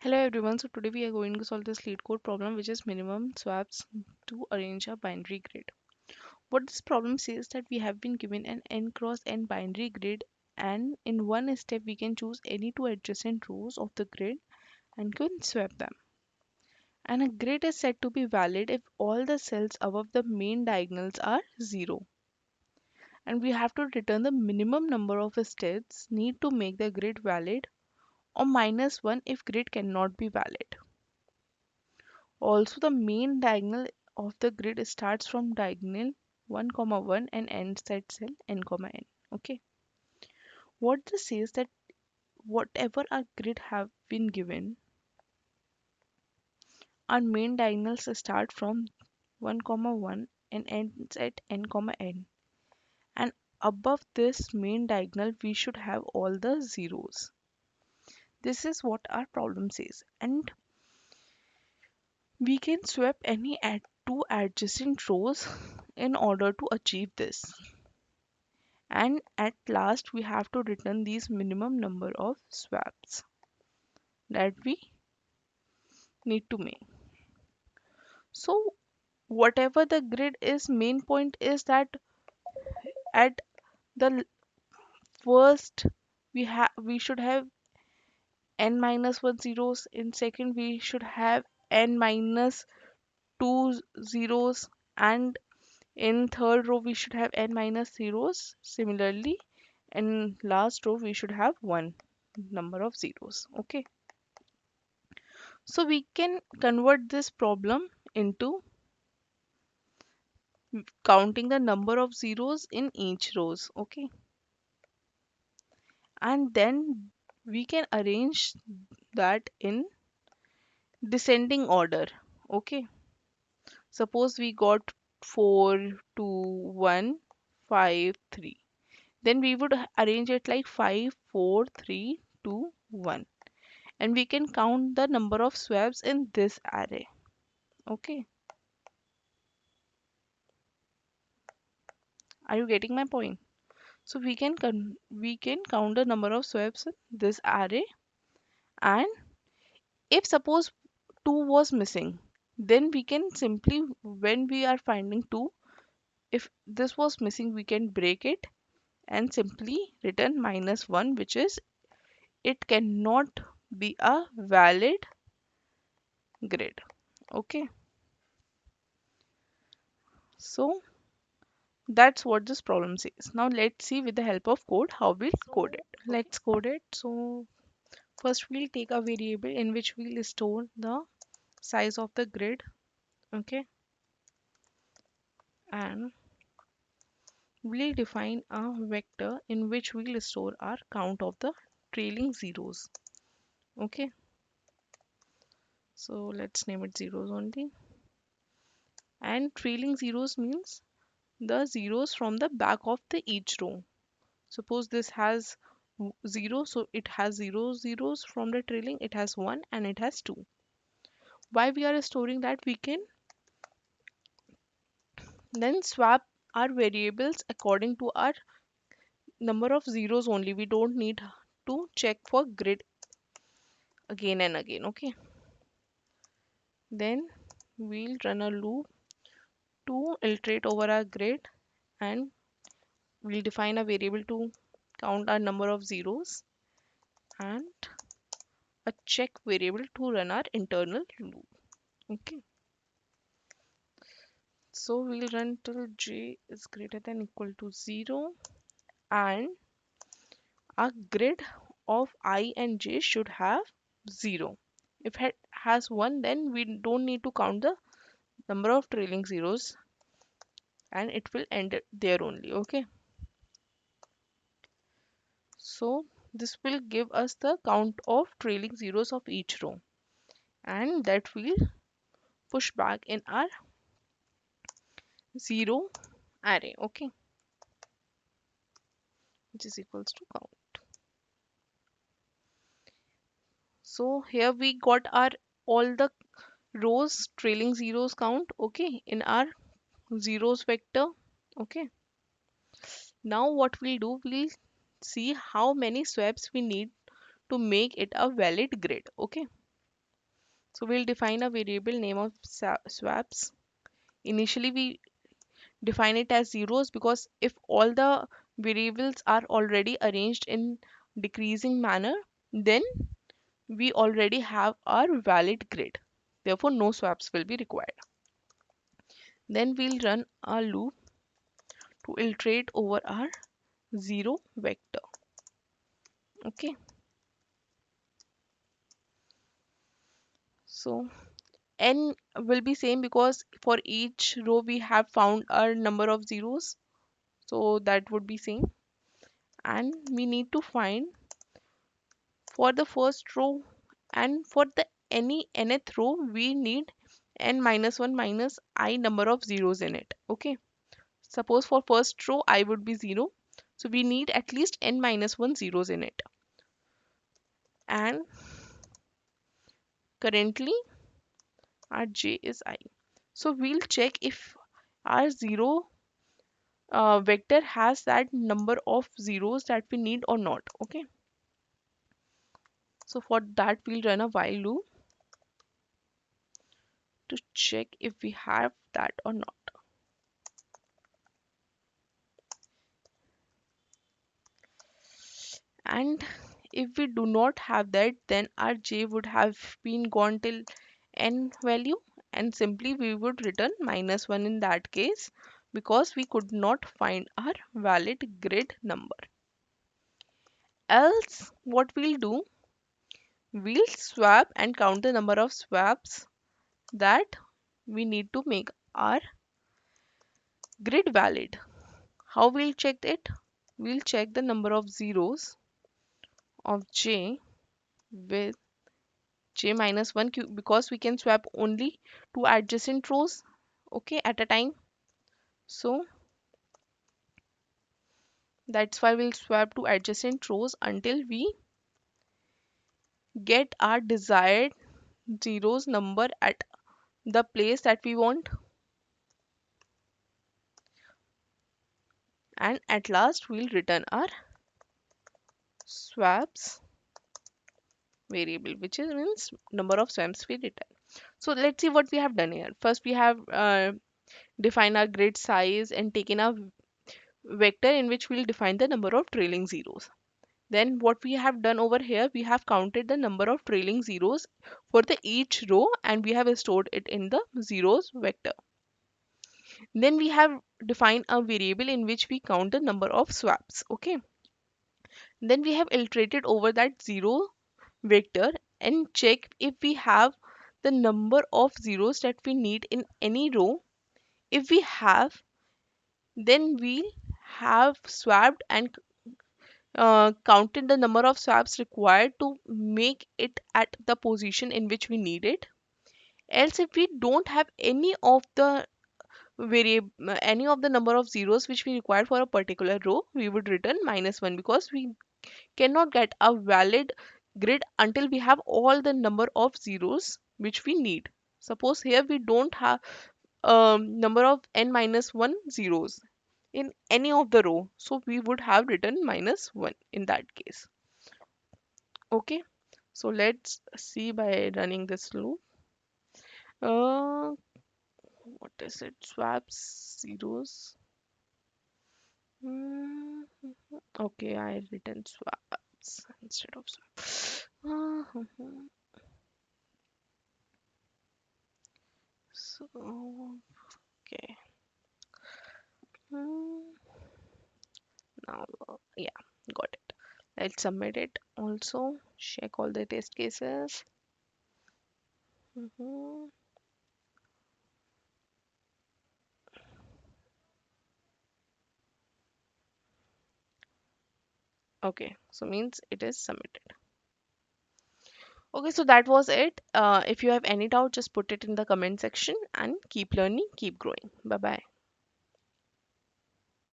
Hello everyone, so today we are going to solve this LeetCode problem which is minimum swaps to arrange a binary grid. What this problem says that we have been given an n cross n binary grid, and in one step we can choose any two adjacent rows of the grid and can swap them. And a grid is said to be valid if all the cells above the main diagonals are 0. And we have to return the minimum number of steps need to make the grid valid, or -1 if grid cannot be valid. Also, the main diagonal of the grid starts from diagonal 1, 1 and ends at cell n, n. Okay. What this says that whatever our grid have been given, our main diagonals start from 1, 1 and ends at n, n. And above this main diagonal, we should have all the zeros. This is what our problem says. And we can swap any two adjacent rows in order to achieve this. And at last we have to return these minimum number of swaps that we need to make. So whatever the grid is, main point is that at the first we should have n minus 1 zeros. In second we should have n minus 2 zeros, and in third row we should have n minus zeros. Similarly, in last row we should have one number of zeros. Okay. So we can convert this problem into counting the number of zeros in each rows. Okay. And then we can arrange that in descending order. Okay. Suppose we got 4, 2, 1, 5, 3. Then we would arrange it like 5, 4, 3, 2, 1. And we can count the number of swaps in this array. Okay. Are you getting my point? So we can count the number of swaps in this array, and if suppose 2 was missing, then we can simply, when we are finding 2, if this was missing we can break it and simply return -1, which is it cannot be a valid grid. Okay, so that's what this problem says. Now let's see with the help of code how we'll code it. Let's code it. So first we'll take a variable in which we'll store the size of the grid. Okay, and we'll define a vector in which we'll store our count of the trailing zeros. Okay, so let's name it zeros only. And trailing zeros means the zeros from the back of the each row. Suppose this has 0, so it has 0 zeros from the trailing, it has 1 and it has 2. Why we are storing that? We can then swap our variables according to our number of zeros only. We don't need to check for grid again and again. Okay, then we'll run a loop to iterate over our grid, and we'll define a variable to count our number of zeros and a check variable to run our internal loop. Okay, so we'll run till j is greater than equal to 0, and our grid of I and j should have 0. If it has 1, then we don't need to count the number of trailing zeros, and it will end there only. Okay, so this will give us the count of trailing zeros of each row, and that will push back in our 0 array. Okay, which is equals to count. So here we got our all the rows trailing zeros count, okay, in our zeros vector. Okay, now what we'll do, we'll see how many swaps we need to make it a valid grid. Okay, So we'll define a variable name of swaps. Initially we define it as zeros because if all the variables are already arranged in decreasing manner, then we already have our valid grid. Therefore, no swaps will be required. Then we'll run a loop to iterate over our zero vector. Okay, so n will be same because for each row we have found our number of zeros, so that would be same. And we need to find for the first row and for the any nth row we need n minus 1 minus I number of zeros in it. Okay, suppose for first row I would be 0, so we need at least n minus 1 zeros in it. And currently our j is I, so we'll check if our 0 vector has that number of zeros that we need or not. Okay, so for that we'll run a while loop to check if we have that or not. And if we do not have that, then our j would have been gone till n value, and simply we would return minus 1 in that case because we could not find our valid grid number. Else what we'll do, we'll swap and count the number of swaps that we need to make our grid valid. How we'll check it? We'll check the number of zeros of j with j minus 1 because we can swap only two adjacent rows, okay, at a time. So that's why we'll swap two adjacent rows until we get our desired zeros number at the place that we want. And at last we'll return our swaps variable, which is means number of swaps we return. So let's see what we have done here. First we have defined our grid size and taken a vector in which we'll define the number of trailing zeros. Then what we have done over here, we have counted the number of trailing zeros for the each row and we have stored it in the zeros vector. Then we have defined a variable in which we count the number of swaps. Okay. Then we have iterated over that zero vector and check if we have the number of zeros that we need in any row. If we have, then we have swapped and counted the number of swaps required to make it at the position in which we need it. Else, if we don't have any of the number of zeros which we require for a particular row, we would return minus 1 because we cannot get a valid grid until we have all the number of zeros which we need. Suppose here we don't have number of n minus 1 zeros in any of the row, so we would have written minus 1 in that case. Okay, so let's see by running this loop. uh what is it? Swaps zeros. Hmm, okay, I written swaps instead of swaps. So okay. Hmm, now yeah, got it. Let's submit it also, check all the test cases. Mhm. Okay, so means it is submitted. Okay, so that was it. If you have any doubt, just put it in the comment section and keep learning, keep growing. Bye bye.